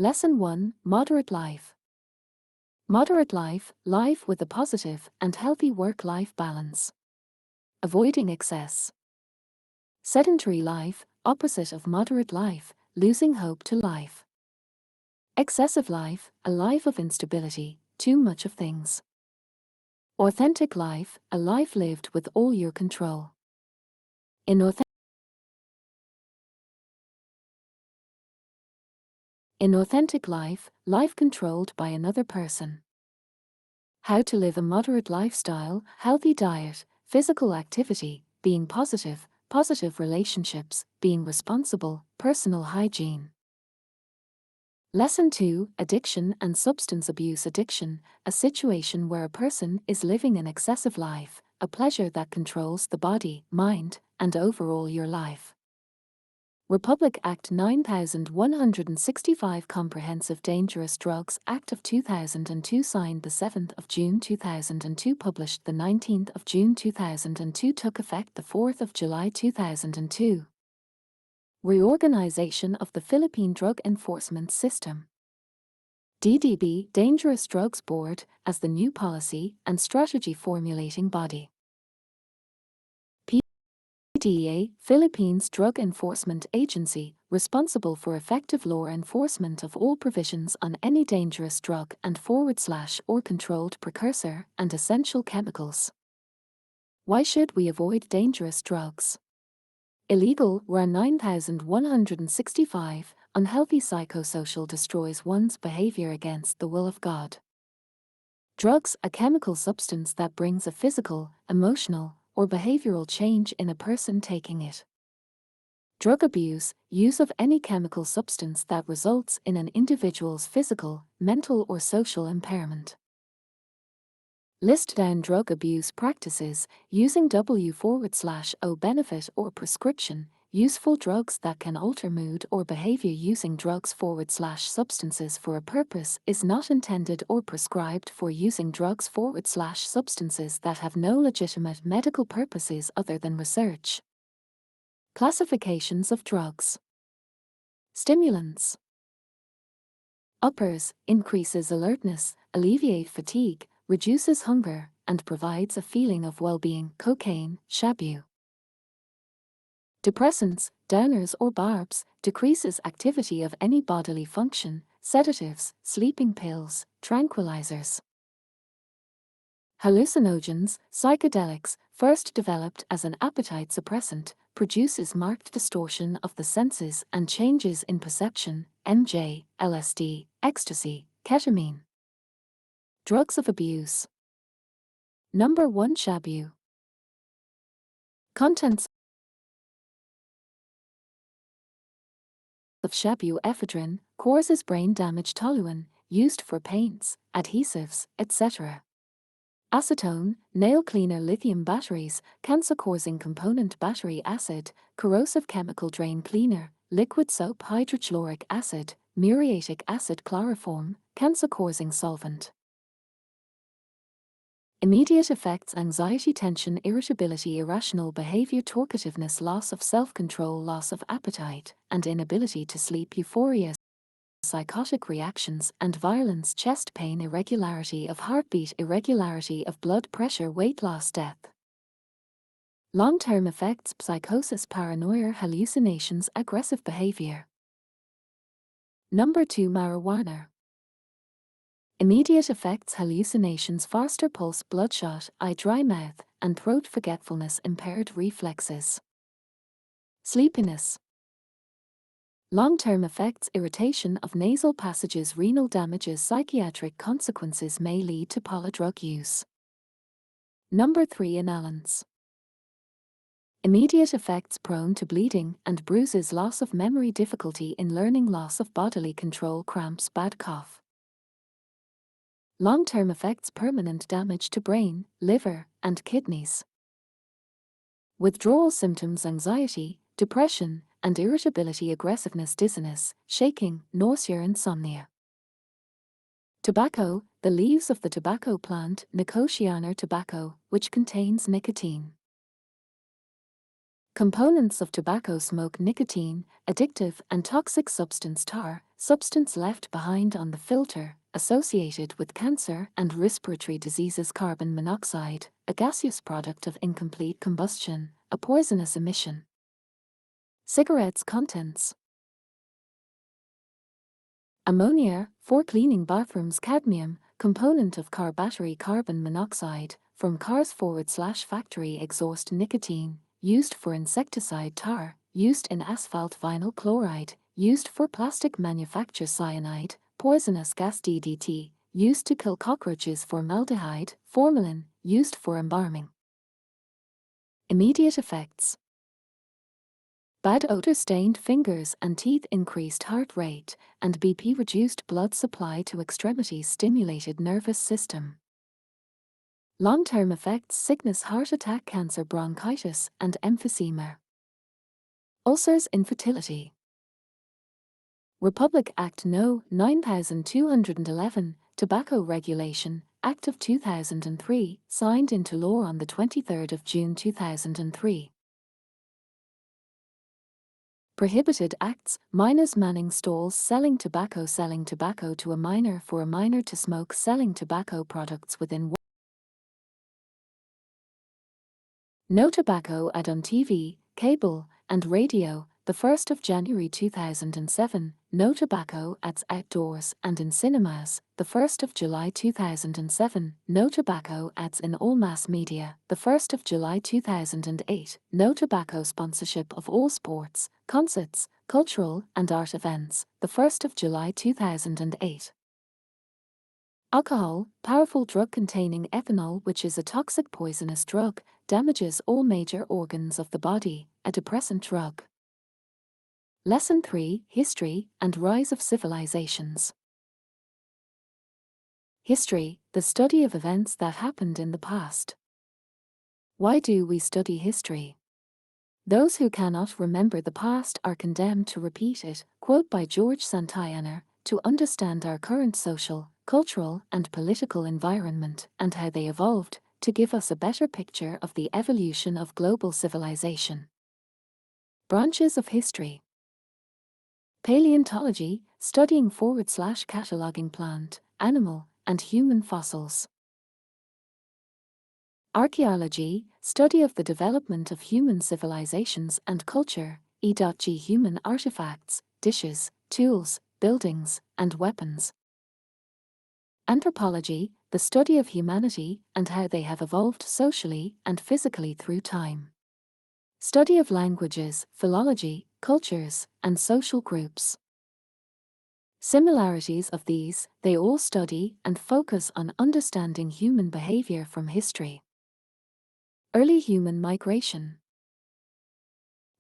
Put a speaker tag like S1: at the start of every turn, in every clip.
S1: Lesson 1: Moderate Life. Moderate life, life with a positive and healthy work-life balance. Avoiding excess. Sedentary life, opposite of moderate life, losing hope to life. Excessive life, a life of instability, too much of things. Authentic life, a life lived with all your control. Inauthentic life, life controlled by another person. How to live a moderate lifestyle, healthy diet, physical activity, being positive, positive relationships, being responsible, personal hygiene. Lesson 2: Addiction and substance abuse. Addiction, a situation where a person is living an excessive life, a pleasure that controls the body, mind, and overall your life. Republic Act 9165 Comprehensive Dangerous Drugs Act of 2002, signed the 7th of June 2002, published the 19th of June 2002, took effect the 4th of July 2002. Reorganization of the Philippine Drug Enforcement System. DDB, Dangerous Drugs Board, as the new policy and strategy formulating body. PDEA, Philippines Drug Enforcement Agency, responsible for effective law enforcement of all provisions on any dangerous drug and or controlled precursor and essential chemicals. Why should we avoid dangerous drugs? Illegal were 9165, unhealthy psychosocial, destroys one's behavior against the will of God. Drugs, a chemical substance that brings a physical, emotional, or behavioral change in a person taking it. Drug abuse, use of any chemical substance that results in an individual's physical, mental, or social impairment. List down drug abuse practices using W/O benefit or prescription, useful drugs that can alter mood or behavior. Using drugs/substances for a purpose is not intended or prescribed for using drugs/substances that have no legitimate medical purposes other than research. Classifications of drugs. Stimulants. Uppers, increases alertness, alleviate fatigue, reduces hunger, and provides a feeling of well-being. Cocaine, shabu. Depressants, downers or barbs, decreases activity of any bodily function. Sedatives, sleeping pills, tranquilizers. Hallucinogens, psychedelics, first developed as an appetite suppressant, produces marked distortion of the senses and changes in perception. MJ, LSD, ecstasy, ketamine. Drugs of abuse. Number 1: shabu. Contents of shabu: ephedrine, causes brain damage. Toluene, used for paints, adhesives, etc. Acetone, nail cleaner. Lithium batteries, cancer-causing component. Battery acid, corrosive chemical. Drain cleaner, liquid soap. Hydrochloric acid, muriatic acid. Chloroform, cancer-causing solvent. Immediate effects: anxiety, tension, irritability, irrational behavior, talkativeness, loss of self-control, loss of appetite, and inability to sleep, euphoria, psychotic reactions and violence, chest pain, irregularity of heartbeat, irregularity of blood pressure, weight loss, death. Long-term effects: psychosis, paranoia, hallucinations, aggressive behavior. Number 2: marijuana. Immediate effects: hallucinations, faster pulse, bloodshot, eye, dry mouth, and throat, forgetfulness, impaired reflexes. Sleepiness. Long-term effects: irritation of nasal passages, renal damages, psychiatric consequences, may lead to polydrug use. Number 3: inhalants. Immediate effects: prone to bleeding and bruises, loss of memory, difficulty in learning, loss of bodily control, cramps, bad cough. Long-term effects: permanent damage to brain, liver, and kidneys. Withdrawal symptoms: anxiety, depression, and irritability, aggressiveness, dizziness, shaking, nausea, insomnia. Tobacco, the leaves of the tobacco plant, Nicotiana tobacco, which contains nicotine. Components of tobacco smoke: nicotine, addictive and toxic substance, tar, substance left behind on the filter, associated with cancer and respiratory diseases. Carbon monoxide, a gaseous product of incomplete combustion, a poisonous emission. Cigarettes contents. Ammonia, for cleaning bathrooms. Cadmium, component of car battery. Carbon monoxide, from cars /factory exhaust. Nicotine, used for insecticide. Tar, used in asphalt. Vinyl chloride, used for plastic manufacture. Cyanide, poisonous gas. DDT, used to kill cockroaches. Formaldehyde, formalin, used for embalming. Immediate effects. Bad odor, stained fingers and teeth, increased heart rate, and BP, reduced blood supply to extremities, stimulated nervous system. Long-term effects: sickness, heart attack, cancer, bronchitis, and emphysema. Ulcers, infertility. Republic Act No. 9211, Tobacco Regulation, Act of 2003, signed into law on the 23rd of June 2003. Prohibited acts: minors manning stalls, selling tobacco to a minor, for a minor to smoke, selling tobacco products within. No tobacco ad on TV, cable, and radio. The 1st of January 2007, no tobacco ads outdoors and in cinemas. The 1st of July 2007, no tobacco ads in all mass media. The 1st of July 2008, no tobacco sponsorship of all sports, concerts, cultural and art events. The 1st of July 2008. Alcohol, powerful drug containing ethanol, which is a toxic poisonous drug, damages all major organs of the body, a depressant drug. Lesson 3: History and Rise of Civilizations. History, the study of events that happened in the past. Why do we study history? Those who cannot remember the past are condemned to repeat it. Quote by George Santayana. To understand our current social, cultural, and political environment and how they evolved, to give us a better picture of the evolution of global civilization. Branches of history. Paleontology, studying /cataloging plant, animal, and human fossils. Archaeology, study of the development of human civilizations and culture, e.g. human artifacts, dishes, tools, buildings, and weapons. Anthropology, the study of humanity and how they have evolved socially and physically through time. Study of languages, philology, cultures, and social groups. Similarities of these: they all study and focus on understanding human behavior from history. Early human migration.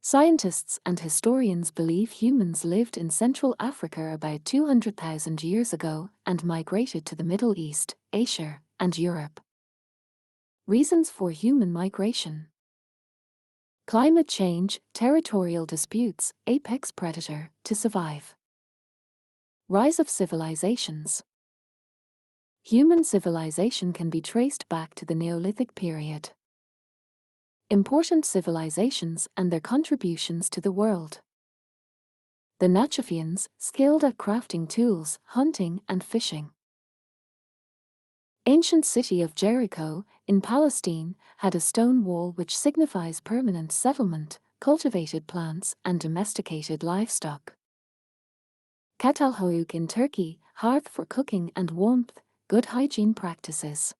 S1: Scientists and historians believe humans lived in Central Africa about 200,000 years ago and migrated to the Middle East, Asia, and Europe. Reasons for human migration. Climate change, territorial disputes, apex predator, to survive. Rise of civilizations. Human civilization can be traced back to the Neolithic period. Important civilizations and their contributions to the world. The Natufians, skilled at crafting tools, hunting, and fishing. Ancient city of Jericho, in Palestine, had a stone wall which signifies permanent settlement, cultivated plants, and domesticated livestock. Catalhoyuk in Turkey, hearth for cooking and warmth, good hygiene practices.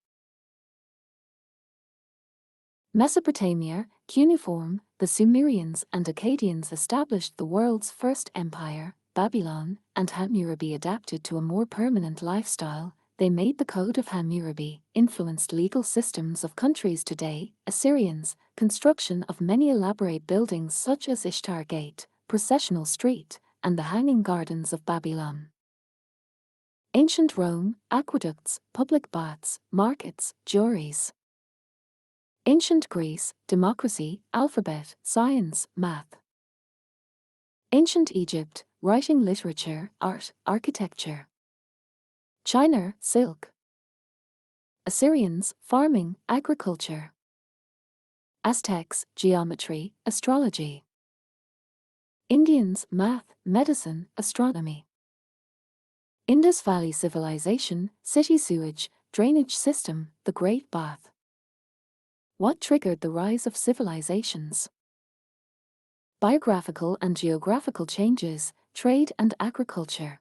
S1: Mesopotamia, cuneiform, the Sumerians and Akkadians established the world's first empire. Babylon and Hammurabi adapted to a more permanent lifestyle. They made the Code of Hammurabi, influenced legal systems of countries today. Assyrians, construction of many elaborate buildings such as Ishtar Gate, Processional Street, and the Hanging Gardens of Babylon. Ancient Rome, aqueducts, public baths, markets, juries. Ancient Greece, democracy, alphabet, science, math. Ancient Egypt, writing, literature, art, architecture. China, silk. Assyrians, farming, agriculture. Aztecs, geometry, astrology. Indians, math, medicine, astronomy. Indus Valley Civilization, city sewage, drainage system, the Great Bath. What triggered the rise of civilizations? Biographical and geographical changes, trade and agriculture.